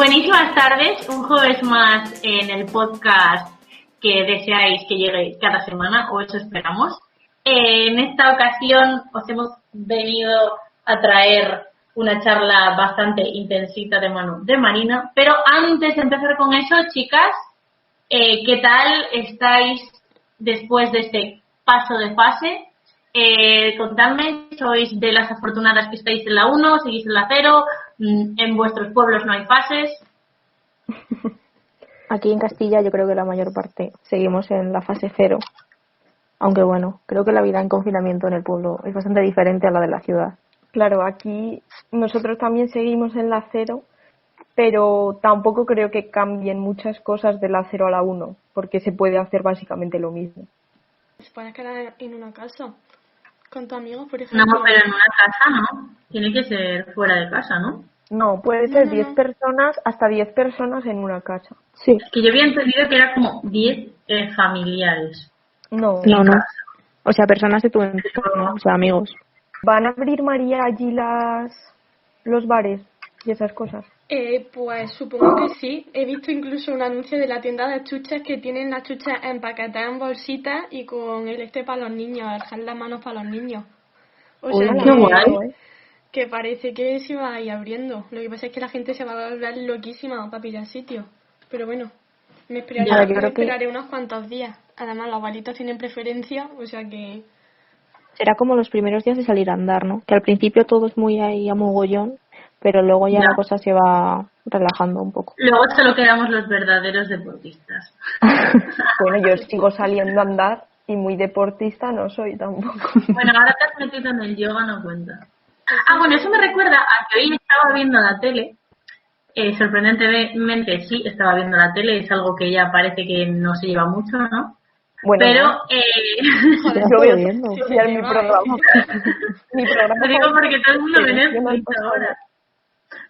Buenísimas tardes, un jueves más en el podcast que deseáis que llegue cada semana, o eso esperamos. En esta ocasión os hemos venido a traer una charla bastante intensita de mano de Marina, pero antes de empezar con eso, chicas, ¿qué tal estáis después de este paso de fase? Contadme, ¿sois de las afortunadas que estáis en la 1, seguís en la 0? ¿En vuestros pueblos no hay fases? Aquí en Castilla yo creo que la mayor parte seguimos en la fase 0, aunque bueno, creo que la vida en confinamiento en el pueblo es bastante diferente a la de la ciudad. Claro, aquí nosotros también seguimos en la 0, pero tampoco creo que cambien muchas cosas de la 0 a la 1, porque se puede hacer básicamente lo mismo. ¿Se puede quedar en una casa con tus amigos, por ejemplo? No, pero en una casa no. Tiene que ser fuera de casa, ¿no? No, puede ser 10 personas, hasta 10 personas en una casa. Sí. Es que yo había entendido que era como 10 familiares. No. O sea, personas de tu entorno, o sea, amigos. ¿Van a abrir, María, allí los bares y esas cosas? Pues supongo que sí. He visto incluso un anuncio de la tienda de chuches que tienen las chuches empaquetadas en bolsitas y con el para los niños, dejar las manos para los niños. O sea, qué guay. Que parece que se va a ir abriendo. Lo que pasa es que la gente se va a volver loquísima para pillar sitio. Pero bueno, me esperaré unos cuantos días. Además, los abuelitos tienen preferencia, o sea que... Será como los primeros días de salir a andar, ¿no? Que al principio todo es muy ahí a mogollón, pero luego ya la cosa se va relajando un poco. Luego solo quedamos los verdaderos deportistas. Bueno, yo sigo saliendo a andar y muy deportista no soy tampoco. Bueno, ahora te has metido en el yoga, no cuenta. Ah, bueno, eso me recuerda a que hoy estaba viendo la tele. Sorprendentemente sí, estaba viendo la tele. Es algo que ya parece que no se lleva mucho, ¿no? Bueno, pero yo veo viendo. Sí, mi programa. Lo digo porque todo el mundo ve Netflix ahora.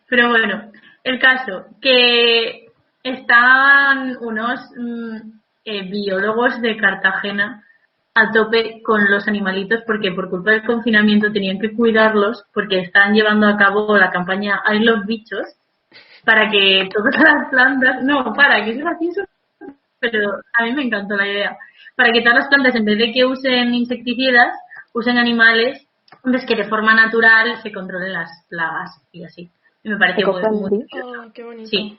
Pero bueno, el caso que están unos biólogos de Cartagena a tope con los animalitos porque por culpa del confinamiento tenían que cuidarlos porque están llevando a cabo la campaña Hay los bichos para que todas las plantas, que es gracioso, pero a mí me encantó la idea, para que todas las plantas en vez de que usen insecticidas, usen animales que de forma natural se controlen las plagas y así. Y me pareció muy qué bonito. Sí.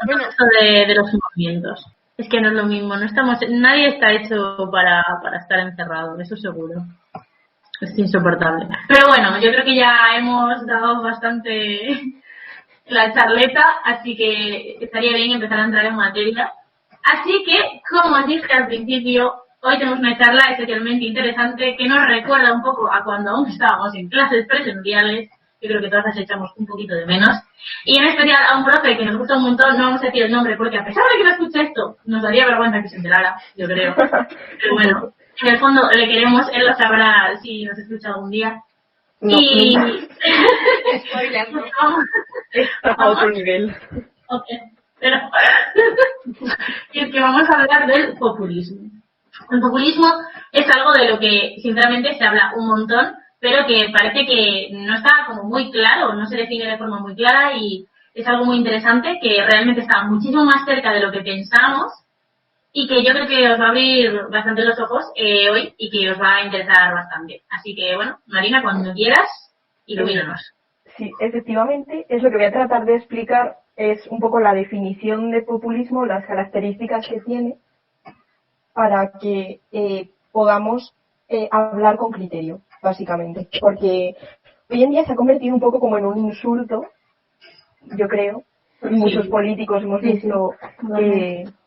Bueno, esto de los movimientos. Es que no es lo mismo, nadie está hecho para estar encerrado, eso seguro. Es insoportable. Pero bueno, yo creo que ya hemos dado bastante la charleta, así que estaría bien empezar a entrar en materia. Así que, como os dije al principio, hoy tenemos una charla especialmente interesante que nos recuerda un poco a cuando aún estábamos en clases presenciales. Yo creo que todas las echamos un poquito de menos. Y en especial a un profe que nos gusta un montón, no vamos a decir el nombre porque a pesar de que no escuche esto, nos daría vergüenza que se enterara, yo creo. Pero bueno, en el fondo le queremos, él lo sabrá si nos escucha algún día. No, y... Spoiler, ¿no? A otro nivel. Ok, pero... y es que vamos a hablar del populismo. El populismo es algo de lo que sinceramente se habla un montón, pero que parece que no está como muy claro, no se define de forma muy clara y es algo muy interesante que realmente está muchísimo más cerca de lo que pensamos y que yo creo que os va a abrir bastante los ojos hoy y que os va a interesar bastante. Así que bueno, Marina, cuando quieras, ilumínanos. Sí, efectivamente, es lo que voy a tratar de explicar, es un poco la definición de populismo, las características que tiene para que podamos hablar con criterio, básicamente. Porque hoy en día se ha convertido un poco como en un insulto, yo creo. Muchos políticos hemos visto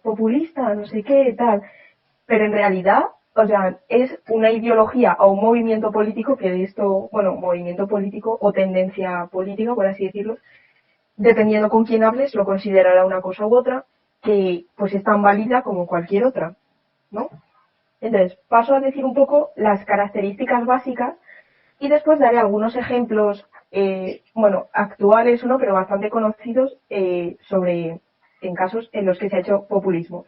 populista, no sé qué, tal. Pero en realidad, o sea, es una ideología o un movimiento político que de esto, bueno, movimiento político o tendencia política, por así decirlo, dependiendo con quién hables, lo considerará una cosa u otra, que pues es tan válida como cualquier otra, ¿no? Entonces, paso a decir un poco las características básicas y después daré algunos ejemplos, actuales o no, pero bastante conocidos en casos en los que se ha hecho populismo.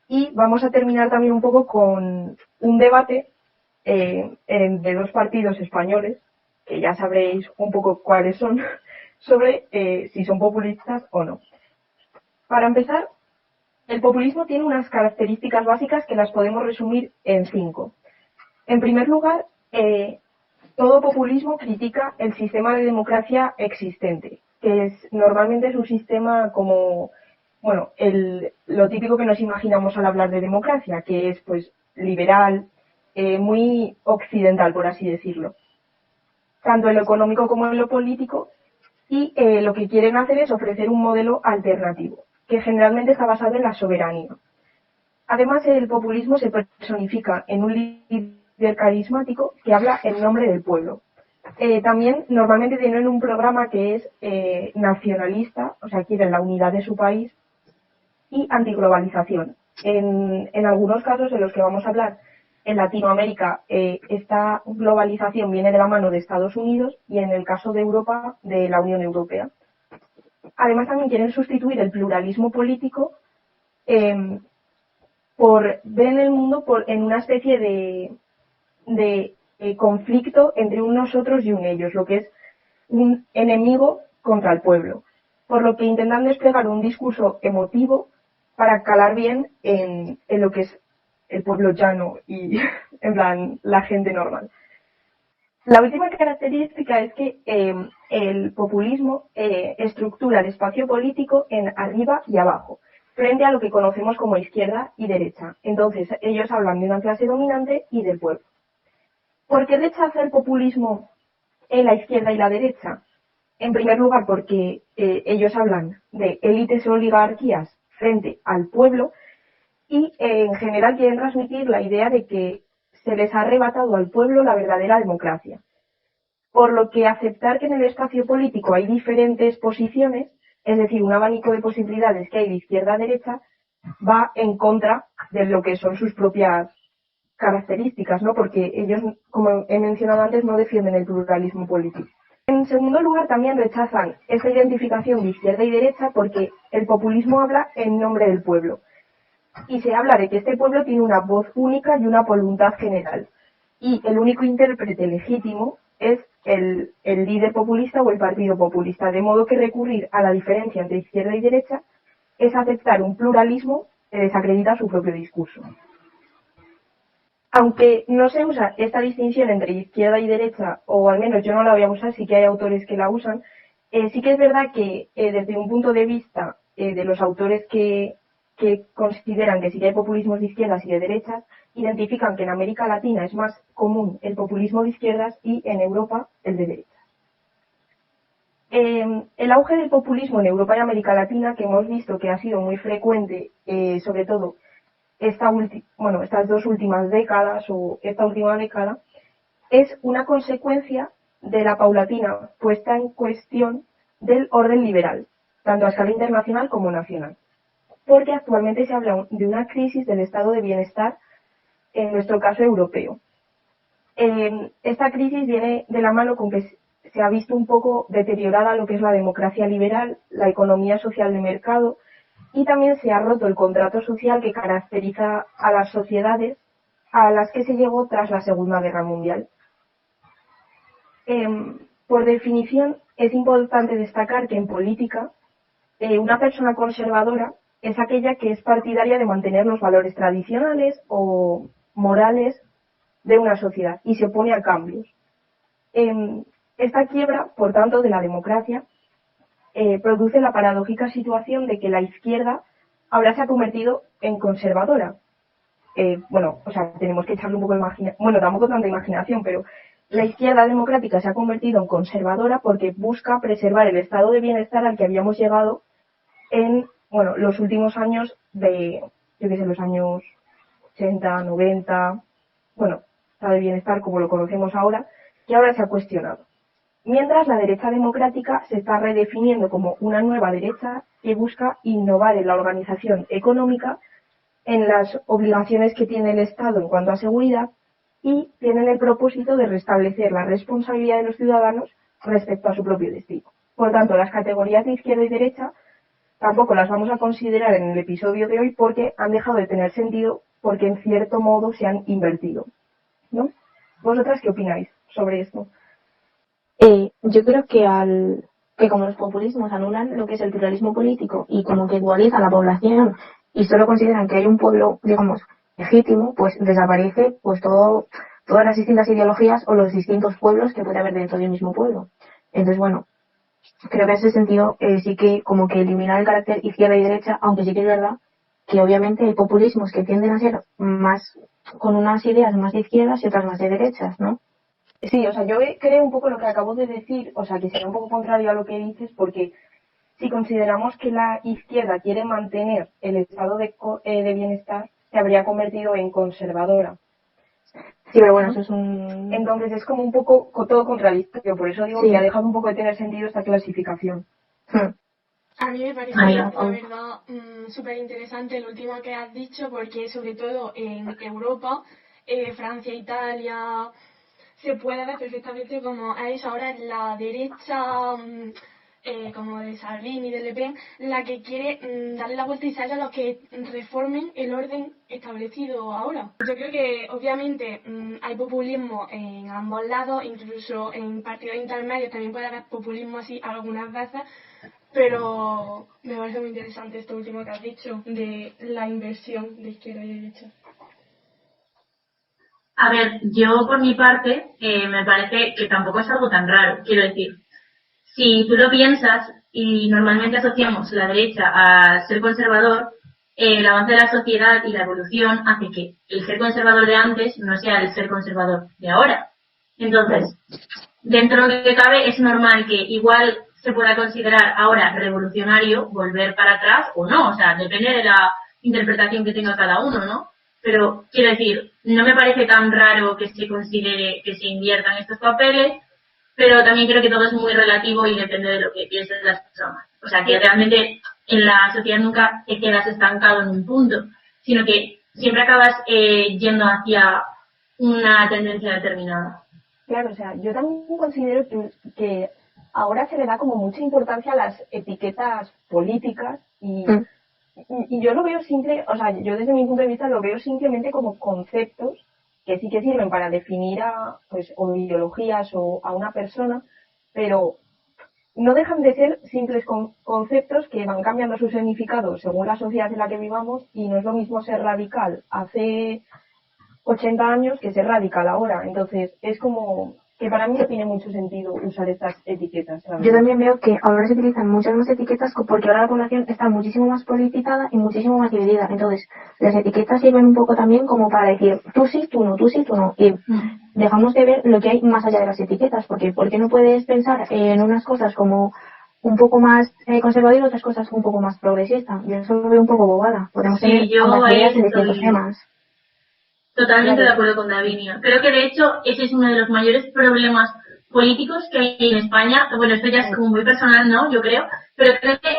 Y vamos a terminar también un poco con un debate de dos partidos españoles, que ya sabréis un poco cuáles son, sobre si son populistas o no. Para empezar, el populismo tiene unas características básicas que las podemos resumir en 5. En primer lugar, todo populismo critica el sistema de democracia existente, que normalmente es un sistema como, bueno, lo típico que nos imaginamos al hablar de democracia, que es pues liberal, muy occidental, por así decirlo, tanto en lo económico como en lo político, y lo que quieren hacer es ofrecer un modelo alternativo, que generalmente está basado en la soberanía. Además, el populismo se personifica en un líder carismático que habla en nombre del pueblo. También normalmente tienen un programa que es nacionalista, o sea, quieren la unidad de su país, y antiglobalización. En algunos casos en los que vamos a hablar, en Latinoamérica, esta globalización viene de la mano de Estados Unidos y en el caso de Europa, de la Unión Europea. Además, también quieren sustituir el pluralismo político por ver en el mundo en una especie de conflicto entre un nosotros y un ellos, lo que es un enemigo contra el pueblo. Por lo que intentan desplegar un discurso emotivo para calar bien en lo que es el pueblo llano y, en plan, la gente normal. La última característica es que el populismo estructura el espacio político en arriba y abajo, frente a lo que conocemos como izquierda y derecha. Entonces, ellos hablan de una clase dominante y del pueblo. ¿Por qué rechaza el populismo en la izquierda y la derecha? En primer lugar, porque ellos hablan de élites o oligarquías frente al pueblo y en general quieren transmitir la idea de que se les ha arrebatado al pueblo la verdadera democracia. Por lo que aceptar que en el espacio político hay diferentes posiciones, es decir, un abanico de posibilidades que hay de izquierda a derecha, va en contra de lo que son sus propias características, ¿no? Porque ellos, como he mencionado antes, no defienden el pluralismo político. En segundo lugar, también rechazan esa identificación de izquierda y derecha porque el populismo habla en nombre del pueblo. Y se habla de que este pueblo tiene una voz única y una voluntad general. Y el único intérprete legítimo es el líder populista o el partido populista. De modo que recurrir a la diferencia entre izquierda y derecha es aceptar un pluralismo que desacredita su propio discurso. Aunque no se usa esta distinción entre izquierda y derecha, o al menos yo no la voy a usar, sí que hay autores que la usan, sí que es verdad que desde un punto de vista de los autores que consideran que sí que hay populismos de izquierdas y de derechas, identifican que en América Latina es más común el populismo de izquierdas y en Europa el de derechas. El auge del populismo en Europa y América Latina, que hemos visto que ha sido muy frecuente, sobre todo estas 2 últimas décadas o esta última década, es una consecuencia de la paulatina puesta en cuestión del orden liberal, tanto a escala internacional como nacional. Porque actualmente se habla de una crisis del estado de bienestar, en nuestro caso europeo. Esta crisis viene de la mano con que se ha visto un poco deteriorada lo que es la democracia liberal, la economía social de mercado, y también se ha roto el contrato social que caracteriza a las sociedades a las que se llegó tras la Segunda Guerra Mundial. Por definición, es importante destacar que en política, una persona conservadora es aquella que es partidaria de mantener los valores tradicionales o morales de una sociedad y se opone a cambios. Esta quiebra, por tanto, de la democracia produce la paradójica situación de que la izquierda ahora se ha convertido en conservadora. Tenemos que echarle un poco de imaginación, bueno, tampoco tanta imaginación, pero la izquierda democrática se ha convertido en conservadora porque busca preservar el estado de bienestar al que habíamos llegado en los últimos años los años 80, 90, estado de bienestar como lo conocemos ahora, que ahora se ha cuestionado. Mientras la derecha democrática se está redefiniendo como una nueva derecha que busca innovar en la organización económica, en las obligaciones que tiene el Estado en cuanto a seguridad y tienen el propósito de restablecer la responsabilidad de los ciudadanos respecto a su propio destino. Por tanto, las categorías de izquierda y derecha tampoco las vamos a considerar en el episodio de hoy porque han dejado de tener sentido porque en cierto modo se han invertido, ¿no? ¿Vosotras qué opináis sobre esto? Yo creo que al que como los populismos anulan lo que es el pluralismo político y como que dualiza la población y solo consideran que hay un pueblo, digamos, legítimo, pues desaparece pues todas las distintas ideologías o los distintos pueblos que puede haber dentro de un mismo pueblo. Entonces, bueno, creo que en ese sentido sí que como que eliminar el carácter izquierda y derecha, aunque sí que es verdad que obviamente hay populismos que tienden a ser más con unas ideas más de izquierdas y otras más de derechas, ¿no? Sí, o sea, yo creo un poco lo que acabo de decir, o sea, que sería un poco contrario a lo que dices, porque si consideramos que la izquierda quiere mantener el estado de bienestar, se habría convertido en conservadora. Sí, pero bueno, eso es un... Entonces es como un poco todo contradictorio, por eso digo que ha dejado un poco de tener sentido esta clasificación. A mí me parece, la verdad, súper interesante lo último que has dicho, porque sobre todo en Europa, Francia, Italia, se puede ver perfectamente como es ahora la derecha, como de Salvini y de Le Pen, la que quiere darle la vuelta y ser a los que reformen el orden establecido ahora. Yo creo que obviamente hay populismo en ambos lados, incluso en partidos intermedios también puede haber populismo así algunas veces, pero me parece muy interesante esto último que has dicho de la inversión de izquierda y derecha. A ver, yo por mi parte me parece que tampoco es algo tan raro. Quiero decir, si tú lo piensas y normalmente asociamos la derecha a ser conservador, el avance de la sociedad y la evolución hace que el ser conservador de antes no sea el ser conservador de ahora. Entonces, dentro de lo que cabe es normal que igual se pueda considerar ahora revolucionario volver para atrás o no, o sea, depende de la interpretación que tenga cada uno, ¿no? Pero quiero decir, no me parece tan raro que se considere que se inviertan estos papeles, pero también creo que todo es muy relativo y depende de lo que piensen las personas. O sea, que realmente en la sociedad nunca te quedas estancado en un punto, sino que siempre acabas yendo hacia una tendencia determinada. Claro, o sea, yo también considero que ahora se le da como mucha importancia a las etiquetas políticas y yo lo veo simple, o sea, yo desde mi punto de vista lo veo simplemente como conceptos que sí que sirven para definir pues, o ideologías o a una persona, pero no dejan de ser simples conceptos que van cambiando su significado según la sociedad en la que vivamos y no es lo mismo ser radical hace 80 años que ser radical ahora. Entonces, es como que para mí no tiene mucho sentido usar estas etiquetas. Yo también veo que ahora se utilizan muchas más etiquetas porque ahora la población está muchísimo más politizada y muchísimo más dividida. Entonces, las etiquetas sirven un poco también como para decir tú sí, tú no, tú sí, tú no. Y dejamos de ver lo que hay más allá de las etiquetas, porque ¿por qué no puedes pensar en unas cosas como un poco más conservador y otras cosas un poco más progresistas? Yo eso lo veo un poco bobada. Podemos tener ambas ideas en distintos temas. Totalmente de acuerdo con Davinia. Creo que de hecho ese es uno de los mayores problemas políticos que hay en España. Bueno, esto ya es como muy personal, ¿no? Yo creo. Pero creo que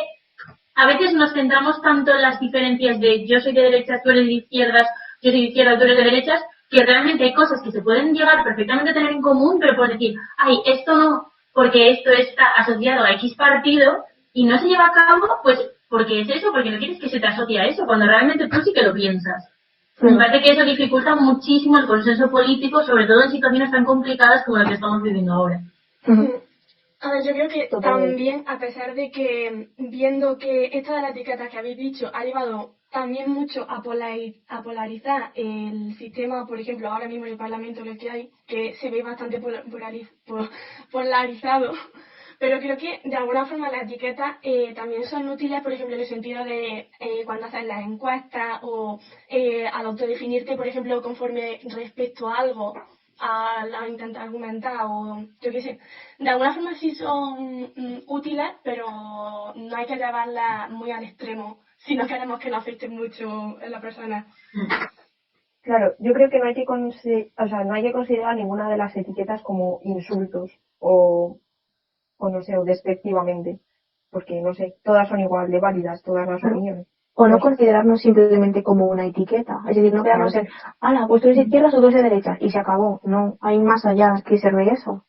a veces nos centramos tanto en las diferencias de yo soy de derechas, tú eres de izquierdas, yo soy de izquierdas, tú eres de derechas, que realmente hay cosas que se pueden llegar perfectamente a tener en común, pero por decir, ay, esto no, porque esto está asociado a X partido y no se lleva a cabo, pues porque es eso, porque no quieres que se te asocie a eso, cuando realmente tú sí que lo piensas. Me parece que eso dificulta muchísimo el consenso político, sobre todo en situaciones tan complicadas como la que estamos viviendo ahora. A ver, yo creo que también, a pesar de que, viendo que esta de las etiquetas que habéis dicho ha llevado también mucho a polarizar el sistema, por ejemplo, ahora mismo en el Parlamento lo que hay, que se ve bastante polarizado, pero creo que de alguna forma las etiquetas también son útiles, por ejemplo, en el sentido de cuando haces las encuestas o al autodefinirte, por ejemplo, conforme respecto a algo, a intentar argumentar o yo qué sé. De alguna forma sí son útiles, pero no hay que llevarlas muy al extremo si no queremos que nos afecten mucho en la persona. Claro, yo creo que no hay que no hay que considerar ninguna de las etiquetas como insultos o no sé, o despectivamente, porque no sé, todas son igual de válidas, todas las opiniones. O no considerarnos simplemente como una etiqueta. Es decir, no quedarnos en, ala, pues tú eres de izquierdas o tú eres de derechas, y se acabó. No, hay más allá que ser de eso.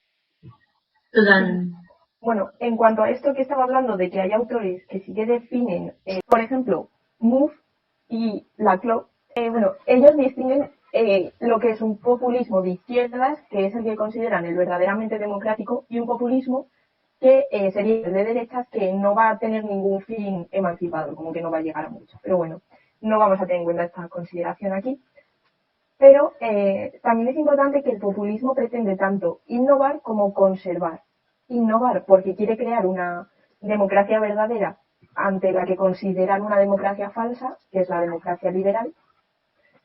Totalmente. Bueno, en cuanto a esto que estaba hablando de que hay autores que sí que definen, por ejemplo, Mouffe y Laclau, bueno, ellos distinguen lo que es un populismo de izquierdas, que es el que consideran el verdaderamente democrático, y un populismo que sería de derechas, que no va a tener ningún fin emancipado, como que no va a llegar a mucho. Pero bueno, no vamos a tener en cuenta esta consideración aquí. Pero también es importante que el populismo pretende tanto innovar como conservar. Innovar porque quiere crear una democracia verdadera ante la que consideran una democracia falsa, que es la democracia liberal,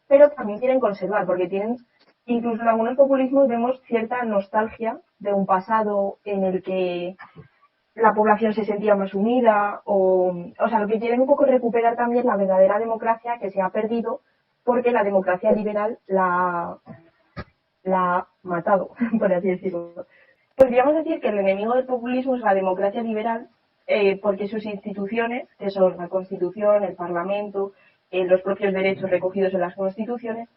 pero también quieren conservar porque tienen, incluso en algunos populismos vemos cierta nostalgia de un pasado en el que la población se sentía más unida, o sea, lo que quieren un poco es recuperar también la verdadera democracia que se ha perdido porque la democracia liberal la ha matado, por así decirlo. Podríamos decir que el enemigo del populismo es la democracia liberal, porque sus instituciones, que son la Constitución, el Parlamento, los propios derechos recogidos en las constituciones,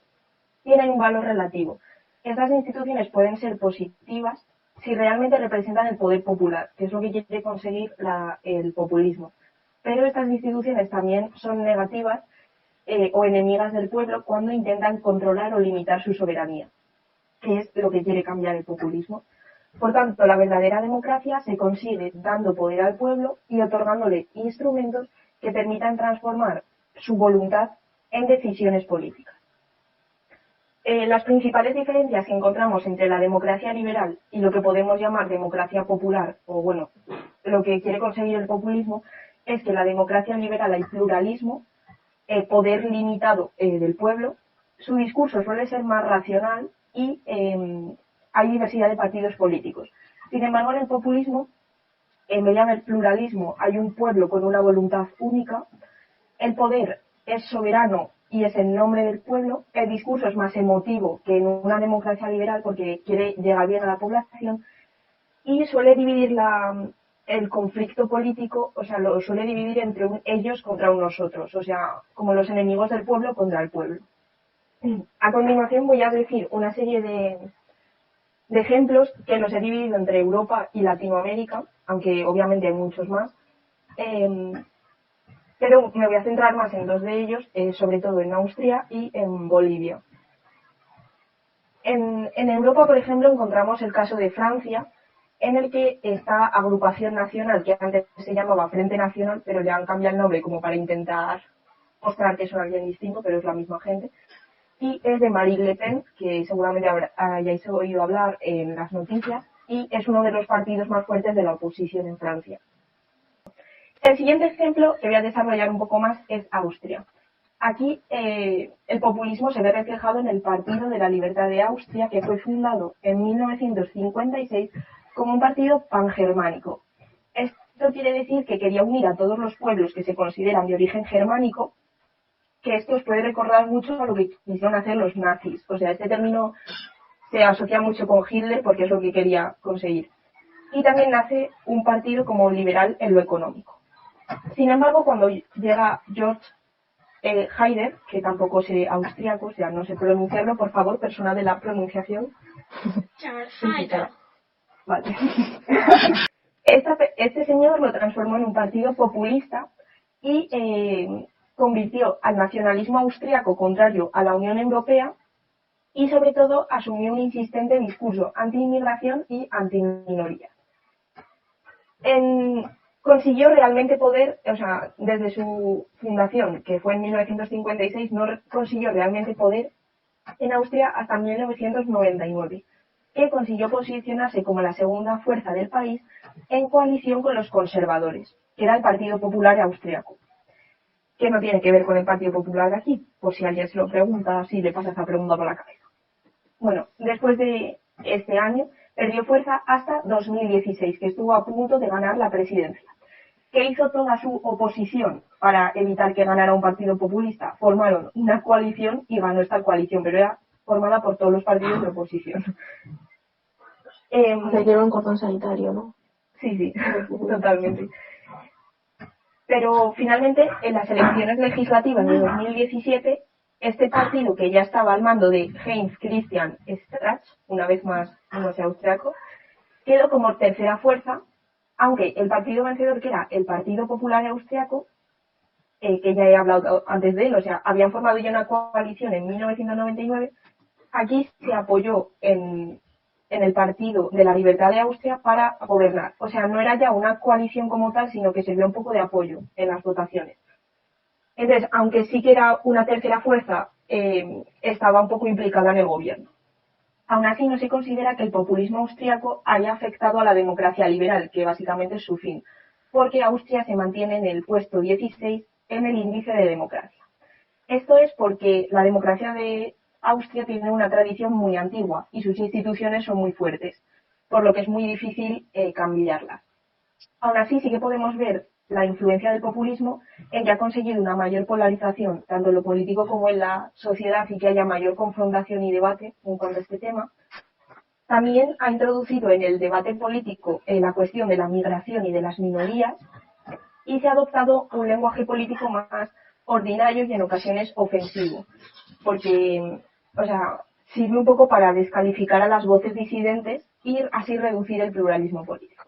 tienen un valor relativo. Estas instituciones pueden ser positivas si realmente representan el poder popular, que es lo que quiere conseguir el populismo. Pero estas instituciones también son negativas o enemigas del pueblo cuando intentan controlar o limitar su soberanía, que es lo que quiere cambiar el populismo. Por tanto, la verdadera democracia se consigue dando poder al pueblo y otorgándole instrumentos que permitan transformar su voluntad en decisiones políticas. Las principales diferencias que encontramos entre la democracia liberal y lo que podemos llamar democracia popular, o bueno, lo que quiere conseguir el populismo, es que en la democracia liberal hay pluralismo, poder limitado del pueblo, su discurso suele ser más racional y hay diversidad de partidos políticos. Sin embargo, en el populismo, en vez de haber pluralismo, hay un pueblo con una voluntad única, el poder es soberano y es en nombre del pueblo, el discurso es más emotivo que en una democracia liberal porque quiere llegar bien a la población y suele dividir el conflicto político, o sea, lo suele dividir entre ellos contra unos otros, o sea, como los enemigos del pueblo contra el pueblo. A continuación voy a decir una serie de ejemplos que los he dividido entre Europa y Latinoamérica, aunque obviamente hay muchos más, pero me voy a centrar más en dos de ellos, sobre todo en Austria y en Bolivia. En Europa, por ejemplo, encontramos el caso de Francia, en el que esta agrupación nacional, que antes se llamaba Frente Nacional, pero le han cambiado el nombre como para intentar mostrar que son alguien distinto, pero es la misma gente, y es de Marine Le Pen, que seguramente hayáis oído hablar en las noticias, y es uno de los partidos más fuertes de la oposición en Francia. El siguiente ejemplo que voy a desarrollar un poco más es Austria. Aquí el populismo se ve reflejado en el Partido de la Libertad de Austria, que fue fundado en 1956 como un partido pangermánico. Esto quiere decir que quería unir a todos los pueblos que se consideran de origen germánico, que esto os puede recordar mucho a lo que quisieron hacer los nazis. O sea, este término se asocia mucho con Hitler porque es lo que quería conseguir. Y también nace un partido como liberal en lo económico. Sin embargo, cuando llega George Haider, que tampoco sé austriaco, o sea, no sé pronunciarlo, por favor, persona de la pronunciación. Vale. Este señor lo transformó en un partido populista y convirtió al nacionalismo austriaco contrario a la Unión Europea y sobre todo asumió un insistente discurso anti-inmigración y anti-minorías. Consiguió realmente poder, o sea, desde su fundación, que fue en 1956, no consiguió realmente poder en Austria hasta 1999, que consiguió posicionarse como la segunda fuerza del país en coalición con los conservadores, que era el Partido Popular Austriaco, que no tiene que ver con el Partido Popular de aquí, por si alguien se lo pregunta, si le pasa esa pregunta por la cabeza. Bueno, después de este año perdió fuerza hasta 2016, que estuvo a punto de ganar la presidencia. ¿Qué hizo toda su oposición para evitar que ganara un partido populista? Formaron una coalición y ganó esta coalición, pero era formada por todos los partidos de oposición. Se quiere un cordón sanitario, ¿no? Sí, totalmente. Pero finalmente, en las elecciones legislativas de 2017, este partido, que ya estaba al mando de Heinz Christian Strache, una vez más, no sé, austriaco, quedó como tercera fuerza, aunque el partido vencedor, que era el Partido Popular Austriaco, que ya he hablado antes de él, o sea, habían formado ya una coalición en 1999, aquí se apoyó en en el Partido de la Libertad de Austria para gobernar. O sea, no era ya una coalición como tal, sino que sirvió un poco de apoyo en las votaciones. Entonces, aunque sí que era una tercera fuerza, estaba un poco implicada en el gobierno. Aún así, no se considera que el populismo austriaco haya afectado a la democracia liberal, que básicamente es su fin, porque Austria se mantiene en el puesto 16 en el índice de democracia. Esto es porque la democracia de Austria tiene una tradición muy antigua y sus instituciones son muy fuertes, por lo que es muy difícil cambiarlas. Aún así, sí que podemos ver la influencia del populismo en que ha conseguido una mayor polarización, tanto en lo político como en la sociedad, y que haya mayor confrontación y debate en cuanto a este tema. También ha introducido en el debate político la cuestión de la migración y de las minorías, y se ha adoptado un lenguaje político más ordinario y en ocasiones ofensivo, porque, o sea, sirve un poco para descalificar a las voces disidentes y así reducir el pluralismo político.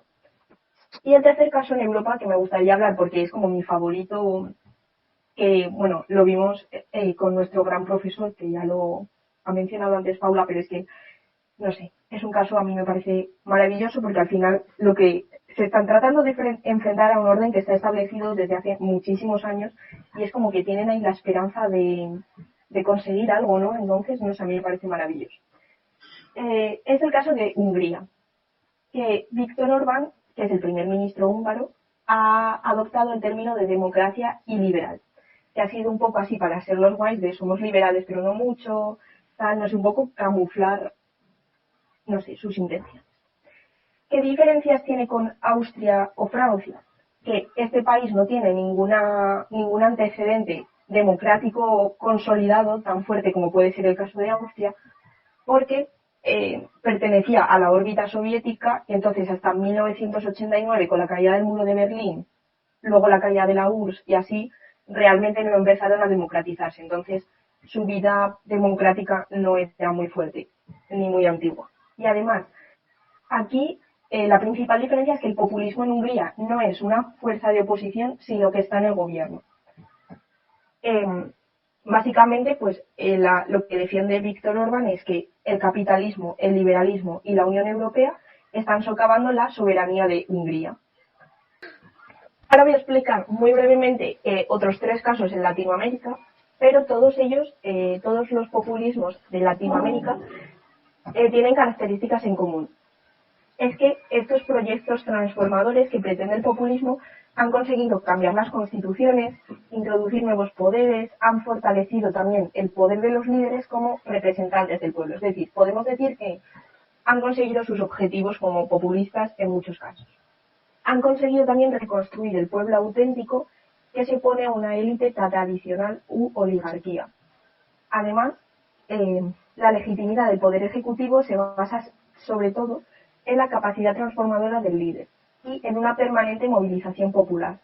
Y el tercer caso en Europa que me gustaría hablar, porque es como mi favorito, que, bueno, lo vimos con nuestro gran profesor, que ya lo ha mencionado antes Paula, pero es que, no sé, es un caso a mí me parece maravilloso, porque al final lo que se están tratando de enfrentar a un orden que está establecido desde hace muchísimos años, y es como que tienen ahí la esperanza de conseguir algo, ¿no? Entonces, no sé, a mí me parece maravilloso. Es el caso de Hungría, que Viktor Orbán, que es el primer ministro húngaro, ha adoptado el término de democracia iliberal, que ha sido un poco así para ser los guays de somos liberales pero no mucho, tal, no sé, un poco camuflar, no sé, sus intenciones. ¿Qué diferencias tiene con Austria o Francia? Que este país no tiene ningún antecedente democrático consolidado tan fuerte como puede ser el caso de Austria, porque pertenecía a la órbita soviética, y entonces hasta 1989, con la caída del muro de Berlín, luego la caída de la URSS, y así realmente no empezaron a democratizarse. Entonces su vida democrática no era muy fuerte ni muy antigua. Y además, aquí la principal diferencia es que el populismo en Hungría no es una fuerza de oposición, sino que está en el gobierno. Básicamente, pues lo que defiende Viktor Orbán es que el capitalismo, el liberalismo y la Unión Europea están socavando la soberanía de Hungría. Ahora voy a explicar muy brevemente otros tres casos en Latinoamérica, pero todos ellos, todos los populismos de Latinoamérica tienen características en común. Es que estos proyectos transformadores que pretende el populismo han conseguido cambiar las constituciones, introducir nuevos poderes, han fortalecido también el poder de los líderes como representantes del pueblo. Es decir, podemos decir que han conseguido sus objetivos como populistas en muchos casos. Han conseguido también reconstruir el pueblo auténtico que se opone a una élite tradicional u oligarquía. Además, la legitimidad del poder ejecutivo se basa sobre todo en la capacidad transformadora del líder y en una permanente movilización popular.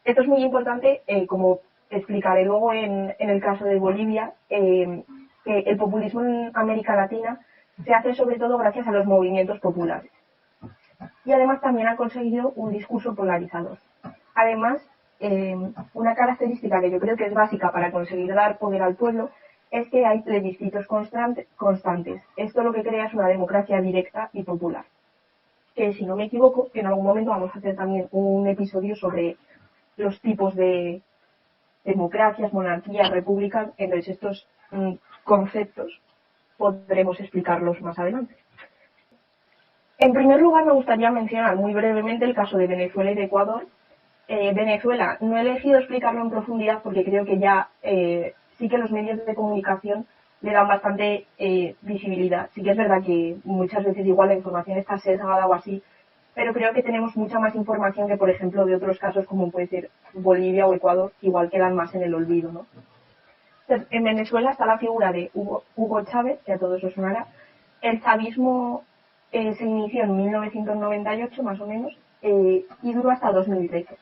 Esto es muy importante, como explicaré luego en el caso de Bolivia, que el populismo en América Latina se hace sobre todo gracias a los movimientos populares. Y además también ha conseguido un discurso polarizador. Además, una característica que yo creo que es básica para conseguir dar poder al pueblo es que hay plebiscitos constantes. Esto lo que crea es una democracia directa y popular. Que si no me equivoco, en algún momento vamos a hacer también un episodio sobre los tipos de democracias, monarquías, repúblicas. Entonces estos conceptos podremos explicarlos más adelante. En primer lugar, me gustaría mencionar muy brevemente el caso de Venezuela y de Ecuador. Venezuela no he elegido explicarlo en profundidad porque creo que ya sí que los medios de comunicación le dan bastante visibilidad. Sí que es verdad que muchas veces igual la información está sesgada o así, pero creo que tenemos mucha más información que, por ejemplo, de otros casos como puede ser Bolivia o Ecuador, que igual quedan más en el olvido, ¿no? Entonces, en Venezuela está la figura de Hugo Chávez, que a todos os sonará. El chavismo se inició en 1998 más o menos y duró hasta 2013.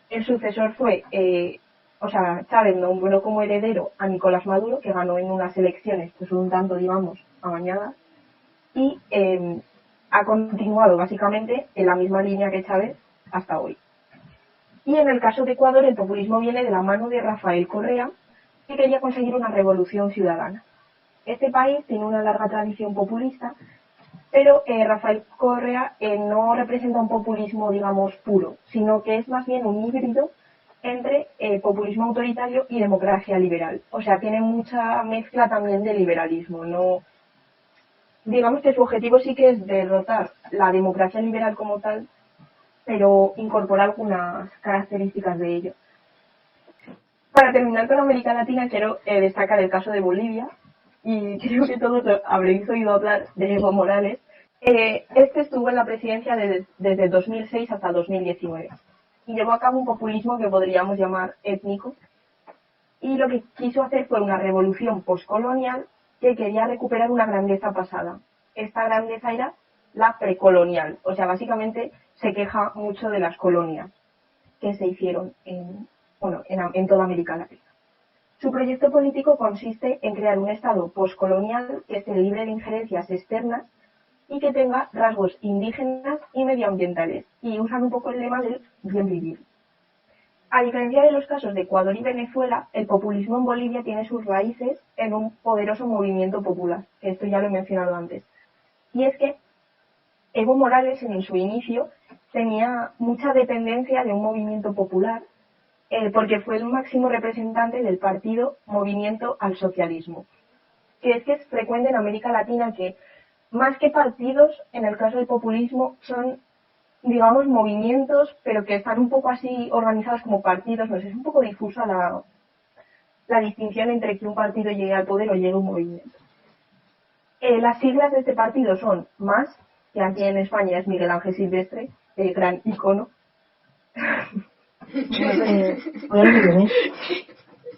El sucesor fue, Chávez nombró como heredero a Nicolás Maduro, que ganó en unas elecciones, pues un tanto, digamos, amañadas, y ha continuado básicamente en la misma línea que Chávez hasta hoy. Y en el caso de Ecuador, el populismo viene de la mano de Rafael Correa, que quería conseguir una revolución ciudadana. Este país tiene una larga tradición populista Pero Rafael Correa no representa un populismo, digamos, puro, sino que es más bien un híbrido entre populismo autoritario y democracia liberal. O sea, tiene mucha mezcla también de liberalismo. No, digamos que su objetivo sí que es derrotar la democracia liberal como tal, pero incorpora algunas características de ello. Para terminar con América Latina, quiero destacar el caso de Bolivia, y creo que todos habréis oído hablar de Evo Morales. Este estuvo en la presidencia desde 2006 hasta 2019 y llevó a cabo un populismo que podríamos llamar étnico, y lo que quiso hacer fue una revolución postcolonial que quería recuperar una grandeza pasada. Esta grandeza era la precolonial, o sea, básicamente se queja mucho de las colonias que se hicieron en toda América Latina. Su proyecto político consiste en crear un Estado postcolonial que esté libre de injerencias externas y que tenga rasgos indígenas y medioambientales, y usan un poco el lema del bien vivir. A diferencia de los casos de Ecuador y Venezuela, el populismo en Bolivia tiene sus raíces en un poderoso movimiento popular, que esto ya lo he mencionado antes. Y es que Evo Morales en su inicio tenía mucha dependencia de un movimiento popular, porque fue el máximo representante del partido Movimiento al Socialismo, que es frecuente en América Latina que más que partidos, en el caso del populismo, son, digamos, movimientos, pero que están un poco así organizados como partidos. No sé, es un poco difusa la distinción entre que un partido llegue al poder o llegue a un movimiento. Las siglas de este partido son MAS, que aquí en España es Miguel Ángel Silvestre, gran icono.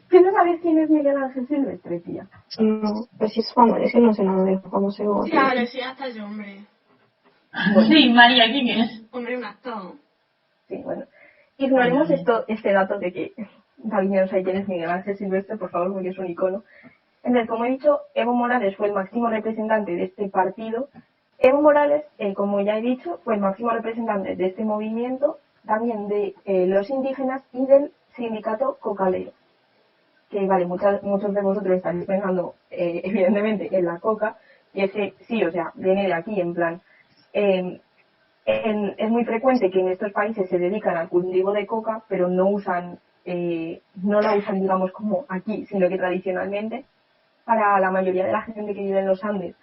¿Tú no sabes quién es Miguel Ángel Silvestre, tía? No, pues sí es famoso, es que no sé nada de famoso. Claro, sí, hasta yo, hombre. Sí, María, ¿quién es? Hombre, un actor. Sí, bueno. Ignoremos este dato de que David no sabe quién es Miguel Ángel Silvestre, por favor, porque es un icono. Entonces, como he dicho, Evo Morales fue el máximo representante de este partido. Evo Morales, como ya he dicho, fue el máximo representante de este movimiento, también de los indígenas y del sindicato cocalero. Que vale, muchos de vosotros estaréis pensando, evidentemente, en la coca, y es que sí, o sea, viene de aquí, en plan, es muy frecuente que en estos países se dedican al cultivo de coca, pero no la usan, digamos, como aquí, sino que tradicionalmente, para la mayoría de la gente que vive en los Andes,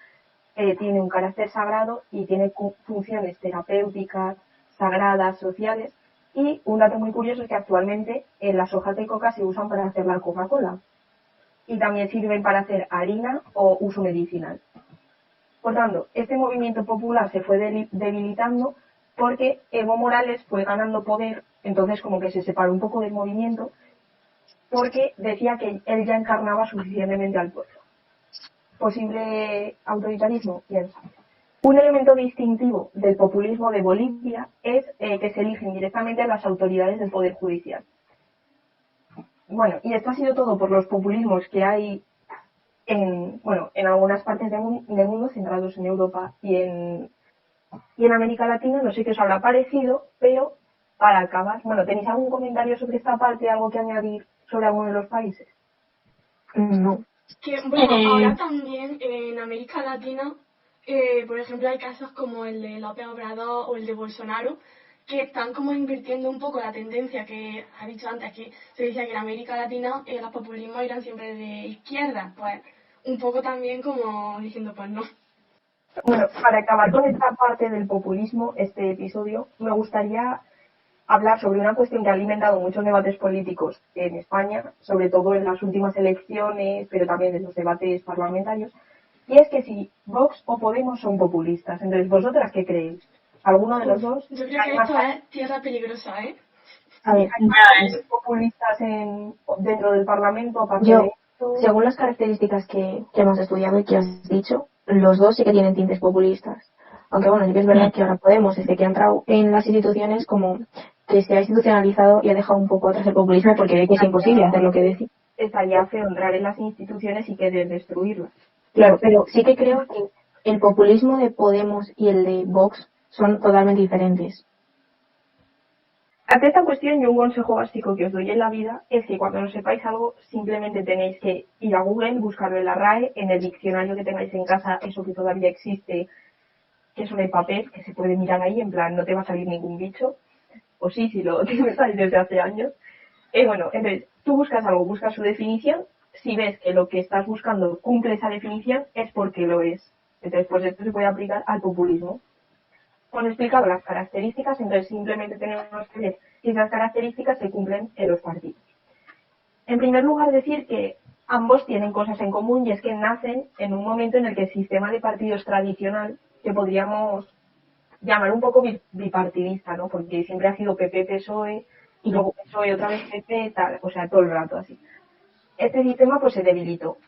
tiene un carácter sagrado y tiene funciones terapéuticas, sagradas, sociales. Y un dato muy curioso es que actualmente las hojas de coca se usan para hacer la Coca-Cola y también sirven para hacer harina o uso medicinal. Por tanto, este movimiento popular se fue debilitando porque Evo Morales fue ganando poder, entonces como que se separó un poco del movimiento porque decía que él ya encarnaba suficientemente al pueblo. ¿Posible autoritarismo? ¿Quién sabe? Un elemento distintivo del populismo de Bolivia es que se eligen directamente a las autoridades del Poder Judicial. Bueno, y esto ha sido todo por los populismos que hay en algunas partes del mundo, centrados en Europa y en América Latina. No sé qué os habrá parecido, pero para acabar, ¿tenéis algún comentario sobre esta parte, algo que añadir sobre alguno de los países? No. Que, bueno, ahora también en América Latina, por ejemplo, hay casos como el de López Obrador o el de Bolsonaro, que están como invirtiendo un poco la tendencia que ha dicho antes, que se decía que en América Latina los populismos eran siempre de izquierda, pues un poco también como diciendo, pues no. Bueno, para acabar con esta parte del populismo, este episodio, me gustaría hablar sobre una cuestión que ha alimentado muchos debates políticos en España, sobre todo en las últimas elecciones, pero también en los debates parlamentarios, y es que si Vox o Podemos son populistas. Entonces, ¿vosotras qué creéis? ¿Alguno de los dos? Yo creo que esto es tierra peligrosa, ¿eh? A ver, ¿Hay populistas dentro del Parlamento? Aparte de esto? Según las características que hemos estudiado y que has dicho, los dos sí que tienen tintes populistas. Aunque bueno, sí que es verdad que ahora Podemos, desde que ha entrado en las instituciones, como que se ha institucionalizado y ha dejado un poco atrás el populismo porque ve que es imposible hacer lo que decir. Estaría feo entrar en las instituciones y querer destruirlas. Claro, pero sí que creo que el populismo de Podemos y el de Vox son totalmente diferentes. Ante esta cuestión, yo un consejo básico que os doy en la vida es que cuando no sepáis algo, simplemente tenéis que ir a Google, buscarlo en la RAE, en el diccionario que tengáis en casa, eso que todavía existe, que es un papel que se puede mirar ahí, en plan, no te va a salir ningún bicho, o sí, si lo tienes ahí desde hace años. Bueno, entonces, tú buscas algo, buscas su definición, si ves que lo que estás buscando cumple esa definición, es porque lo es. Entonces, pues esto se puede aplicar al populismo. Hemos explicado las características, entonces simplemente tenemos que ver si esas características se cumplen en los partidos. En primer lugar, decir que ambos tienen cosas en común y es que nacen en un momento en el que el sistema de partidos tradicional, que podríamos llamar un poco bipartidista, ¿no? Porque siempre ha sido PP-PSOE y luego PSOE otra vez PP, tal, o sea, todo el rato así. Este sistema pues se debilitó.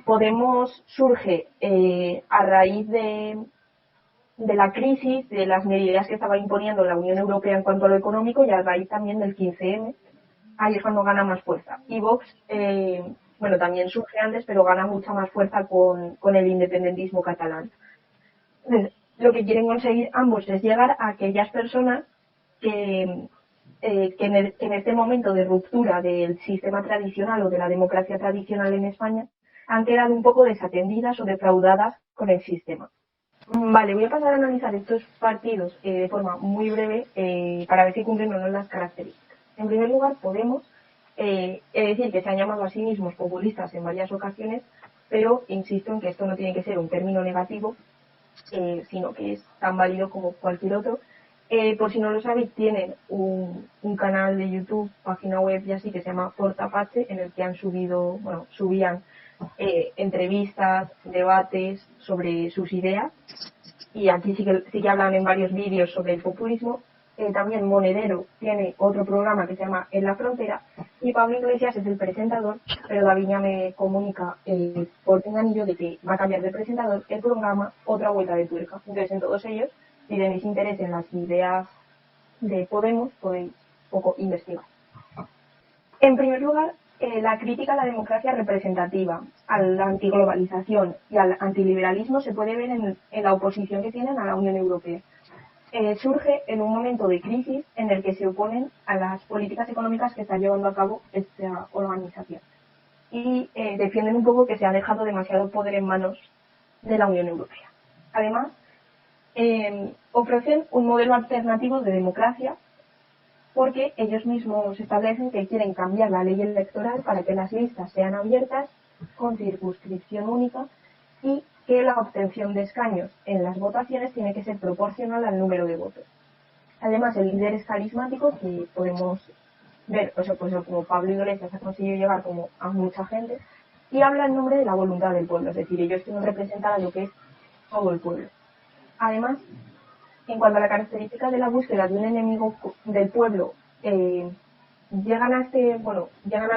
Podemos surge a raíz de la crisis, de las medidas que estaba imponiendo la Unión Europea en cuanto a lo económico y a raíz también del 15M. Ahí es cuando gana más fuerza. Y Vox, bueno, también surge antes, pero gana mucha más fuerza con el independentismo catalán. Entonces, lo que quieren conseguir ambos es llegar a aquellas personas que en este momento de ruptura del sistema tradicional o de la democracia tradicional en España han quedado un poco desatendidas o defraudadas con el sistema. Vale, voy a pasar a analizar estos partidos de forma muy breve para ver si cumplen o no las características. En primer lugar, Podemos, decir que se han llamado a sí mismos populistas en varias ocasiones, pero insisto en que esto no tiene que ser un término negativo, sino que es tan válido como cualquier otro. Por si no lo sabéis, tienen un canal de YouTube, página web y así, que se llama Portapache, en el que subían entrevistas, debates sobre sus ideas, y aquí sí que hablan en varios vídeos sobre el populismo. También Monedero tiene otro programa que se llama En la Frontera, y Pablo Iglesias es el presentador, pero David ya me comunica por pinganillo de que va a cambiar de presentador el programa Otra Vuelta de Tuerca. Entonces, en todos ellos, si tenéis interés en las ideas de Podemos, podéis poco investigar. En primer lugar, la crítica a la democracia representativa, a la antiglobalización y al antiliberalismo se puede ver en la oposición que tienen a la Unión Europea. Surge en un momento de crisis en el que se oponen a las políticas económicas que está llevando a cabo esta organización y defienden un poco que se ha dejado demasiado poder en manos de la Unión Europea. Además, ofrecen un modelo alternativo de democracia porque ellos mismos establecen que quieren cambiar la ley electoral para que las listas sean abiertas con circunscripción única y que la obtención de escaños en las votaciones tiene que ser proporcional al número de votos. Además, el líder es carismático, que podemos ver, pues como Pablo Iglesias ha conseguido llegar como a mucha gente, y habla en nombre de la voluntad del pueblo, es decir, ellos quieren representar a lo que es todo el pueblo. Además, en cuanto a la característica de la búsqueda de un enemigo del pueblo, llegan al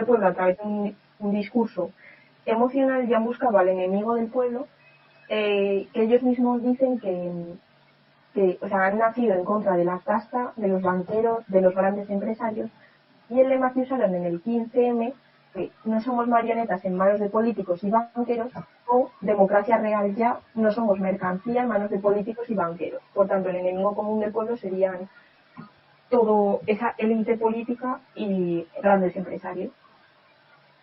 pueblo a través de un discurso emocional y han buscado al enemigo del pueblo, que ellos mismos dicen que han nacido en contra de la casta, de los banqueros, de los grandes empresarios, y el lema que usaron en el 15M, que no somos marionetas en manos de políticos y banqueros, o democracia real ya, no somos mercancía en manos de políticos y banqueros. Por tanto, el enemigo común del pueblo serían toda esa élite política y grandes empresarios.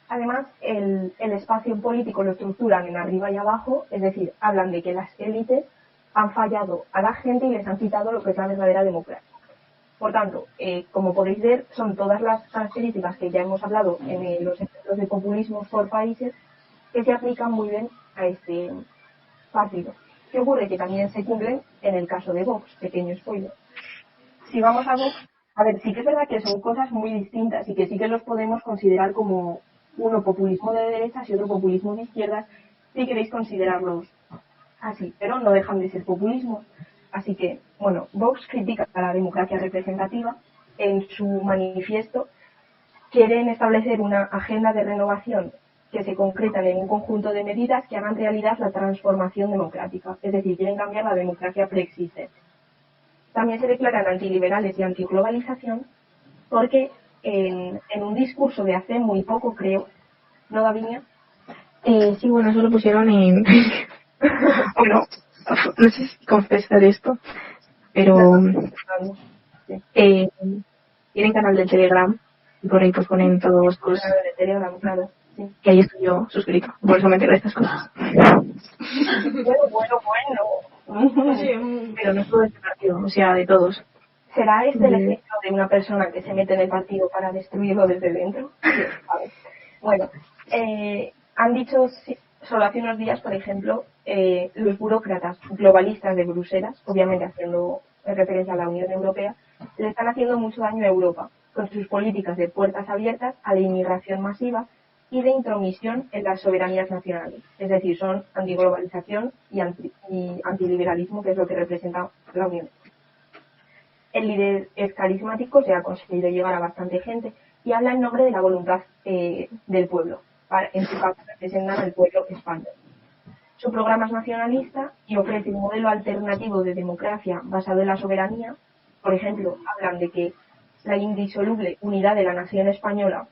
Además, el espacio político lo estructuran en arriba y abajo, es decir, hablan de que las élites han fallado a la gente y les han quitado lo que es la verdadera democracia. Por tanto, como podéis ver, son todas las características que ya hemos hablado en los ejemplos de populismo por países que se aplican muy bien a este partido. ¿Qué ocurre? Que también se cumplen en el caso de Vox, pequeño spoiler. Si vamos a Vox, a ver, sí que es verdad que son cosas muy distintas y que sí que los podemos considerar como uno populismo de derechas y otro populismo de izquierdas, si queréis considerarlos así, pero no dejan de ser populismo. Así que, bueno, Vox critica a la democracia representativa. En su manifiesto quieren establecer una agenda de renovación que se concretan en un conjunto de medidas que hagan realidad la transformación democrática, es decir, quieren cambiar la democracia preexistente. También se declaran antiliberales y antiglobalización porque en un discurso de hace muy poco, creo, ¿no, Davinia? Sí, bueno, eso lo pusieron en... bueno, no sé si confesar esto, pero tienen canal de Telegram y por ahí pues ponen todos los... de Telegram, claro. Sí. Que ahí estoy yo suscrito, por eso me entero de estas cosas. Bueno. Pero no es todo este partido, o sea, de todos. ¿Será este el ejemplo de una persona que se mete en el partido para destruirlo desde dentro? A ver. Bueno, han dicho solo hace unos días, por ejemplo, los burócratas globalistas de Bruselas, obviamente haciendo referencia a la Unión Europea, le están haciendo mucho daño a Europa con sus políticas de puertas abiertas a la inmigración masiva y de intromisión en las soberanías nacionales. Es decir, son antiglobalización y antiliberalismo, que es lo que representa la Unión. El líder es carismático, se ha conseguido llegar a bastante gente y habla en nombre de la voluntad del pueblo, en su caso representan al pueblo español. Su programa es nacionalista y ofrece un modelo alternativo de democracia basado en la soberanía. Por ejemplo, hablan de que la indisoluble unidad de la nación española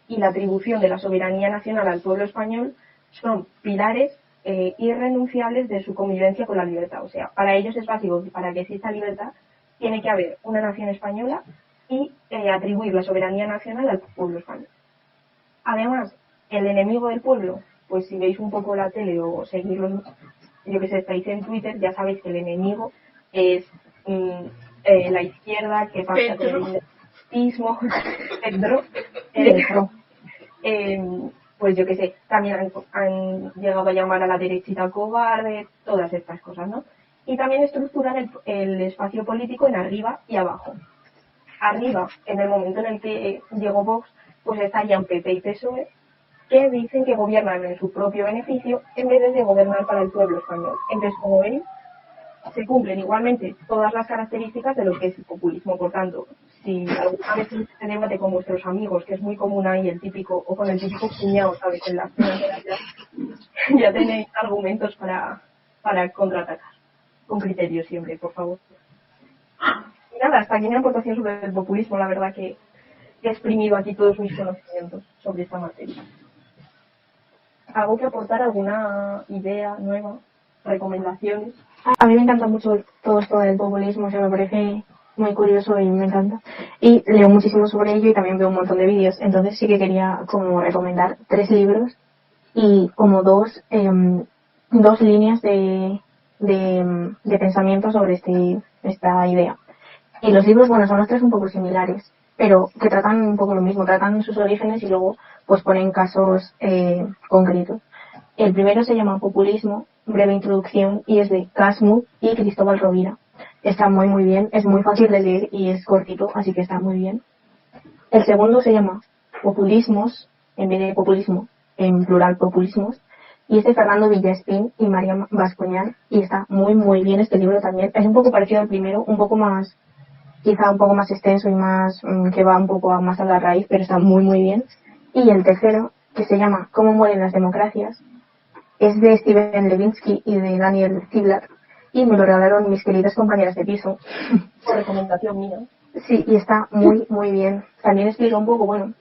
y la atribución de la soberanía nacional al pueblo español son pilares irrenunciables de su convivencia con la libertad. O sea, para ellos es básico que para que exista libertad tiene que haber una nación española y atribuir la soberanía nacional al pueblo español. Además, el enemigo del pueblo, pues si veis un poco la tele o seguirlos, yo que sé, estáis en Twitter, ya sabéis que el enemigo es la izquierda que pasa con el independentismo, Pedro. Pues yo que sé, también han llegado a llamar a la derechita cobarde, todas estas cosas, ¿no? Y también estructurar el espacio político en arriba y abajo. Arriba, en el momento en el que llegó Vox, pues estarían PP y PSOE, que dicen que gobiernan en su propio beneficio en vez de gobernar para el pueblo español. Entonces, como veis, se cumplen igualmente todas las características de lo que es el populismo. Por tanto, si alguna vez se debate con vuestros amigos, que es muy común ahí el típico, o con el típico cuñado, ¿sabes? En las cenas de Navidad, ya tenéis argumentos para contraatacar. Con criterio siempre, por favor. Y nada, hasta aquí mi aportación sobre el populismo. La verdad que he exprimido aquí todos mis conocimientos sobre esta materia. ¿Algo que aportar? ¿Alguna idea nueva? ¿Recomendaciones? A mí me encanta mucho todo esto del populismo, o sea, me parece muy curioso y me encanta. Y leo muchísimo sobre ello y también veo un montón de vídeos. Entonces sí que quería como recomendar 3 libros y como dos líneas de pensamiento sobre esta idea. Y los libros, bueno, son los 3 un poco similares, pero que tratan un poco lo mismo, tratan sus orígenes y luego pues ponen casos concretos. El primero se llama Populismo, breve introducción, y es de Casmut y Cristóbal Rovira. Está muy muy bien, es muy fácil de leer y es cortito, así que está muy bien. El segundo se llama Populismos, en vez de populismo, en plural populismos, y es de Fernando Villespín y María Bascuñán, y está muy muy bien este libro también. Es un poco parecido al primero, un poco más, quizá un poco más extenso y más que va un poco más a la raíz, pero está muy muy bien. Y el tercero, que se llama Cómo mueren las democracias, es de Steven Levinsky y de Daniel Ziblatt, y me lo regalaron mis queridas compañeras de piso. Por recomendación mía. Sí, y está muy muy bien. También explica un poco, bueno,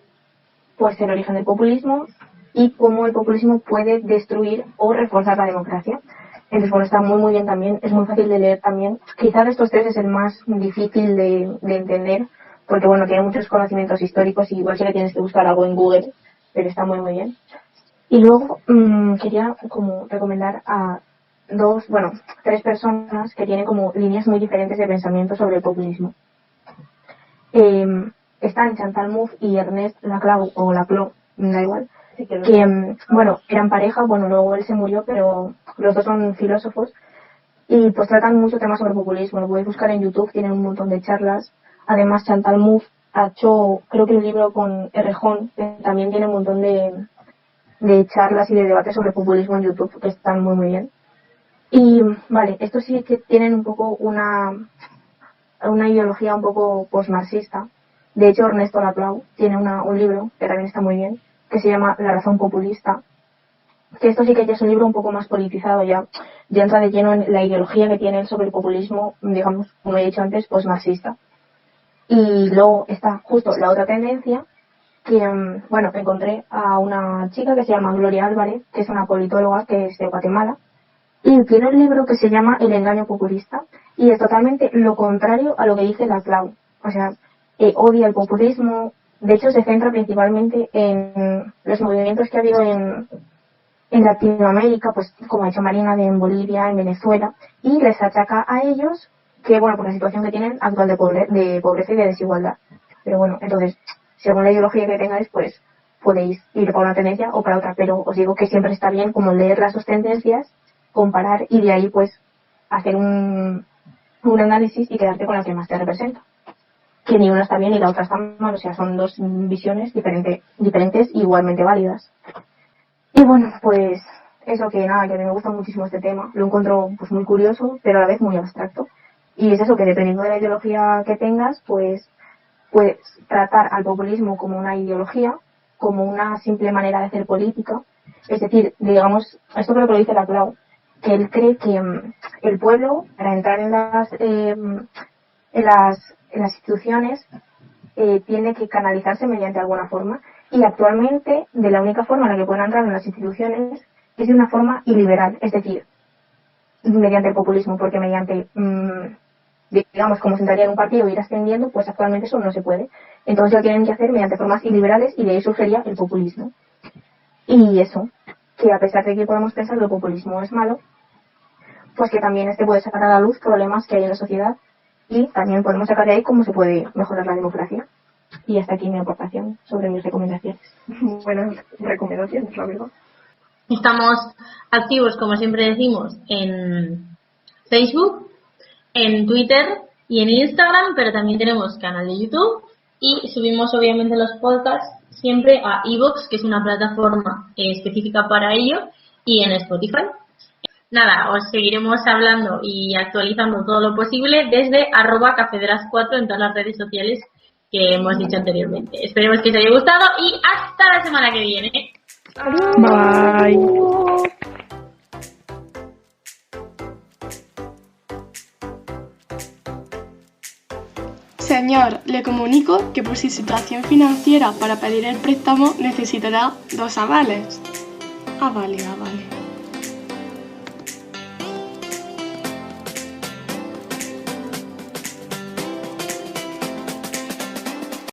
pues el origen del populismo y cómo el populismo puede destruir o reforzar la democracia. Entonces, bueno, está muy muy bien también, es muy fácil de leer también. Quizá de estos 3 es el más difícil de entender, porque bueno, tiene muchos conocimientos históricos y igual sí que tienes que buscar algo en Google, pero está muy muy bien. Y luego quería como recomendar a 3 personas que tienen como líneas muy diferentes de pensamiento sobre el populismo. Están Chantal Mouffe y Ernest Laclau, o Laclau, da igual, que bueno, eran pareja, bueno, luego él se murió, pero los dos son filósofos y pues tratan mucho temas sobre populismo. Lo podéis buscar en YouTube, tienen un montón de charlas. Además, Chantal Mouffe ha hecho, creo que un libro con Errejón, que también tiene un montón de charlas y de debates sobre populismo en YouTube, que están muy muy bien. Y vale, estos sí que tienen un poco una ideología un poco postmarxista. De hecho, Ernesto Laclau tiene un libro que también está muy bien, que se llama La razón populista, que esto sí que ya es un libro un poco más politizado, ya entra de lleno en la ideología que tiene sobre el populismo, digamos, como he dicho antes, postmarxista. Y luego está justo la otra tendencia, que bueno, encontré a una chica que se llama Gloria Álvarez, que es una politóloga que es de Guatemala, y tiene un libro que se llama El engaño populista, y es totalmente lo contrario a lo que dice Laclau. O sea, odia el populismo. De hecho, se centra principalmente en los movimientos que ha habido en Latinoamérica, pues como ha dicho Marina, en Bolivia, en Venezuela, y les achaca a ellos que, bueno, por la situación que tienen actual de pobreza y de desigualdad. Pero bueno, entonces, según la ideología que tengáis, pues podéis ir para una tendencia o para otra, pero os digo que siempre está bien como leer las dos tendencias, comparar y de ahí pues hacer un análisis y quedarte con la que más te representa. Que ni una está bien ni la otra está mal, o sea, son dos visiones diferentes e igualmente válidas. Y bueno, pues eso, que nada, que a mí me gusta muchísimo este tema, lo encuentro pues muy curioso, pero a la vez muy abstracto. Y es eso, que dependiendo de la ideología que tengas, pues puedes tratar al populismo como una ideología, como una simple manera de hacer política. Es decir, digamos, esto creo que lo dice Laclau, que él cree que el pueblo, para entrar en las instituciones, tiene que canalizarse mediante alguna forma. Y actualmente, de la única forma en la que pueden entrar en las instituciones es de una forma iliberal, es decir, mediante el populismo, porque mediante, digamos, como se entraría en un partido e ir ascendiendo, pues actualmente eso no se puede. Entonces lo tienen que hacer mediante formas iliberales y de ahí surgiría el populismo. Y eso, que a pesar de que podamos pensar que el populismo es malo, pues que también puede sacar a la luz problemas que hay en la sociedad y también podemos sacar de ahí cómo se puede mejorar la democracia. Y hasta aquí mi aportación sobre mis recomendaciones. Buenas recomendaciones, la verdad. Estamos activos, como siempre decimos, en Facebook, en Twitter y en Instagram, pero también tenemos canal de YouTube y subimos obviamente los podcasts siempre a iVoox, que es una plataforma específica para ello, y en Spotify. Nada, os seguiremos hablando y actualizando todo lo posible desde @cafederas4 en todas las redes sociales que hemos dicho anteriormente. Esperemos que os haya gustado y hasta la semana que viene. Bye. Señor, le comunico que por su situación financiera para pedir el préstamo necesitará 2 avales. Vale.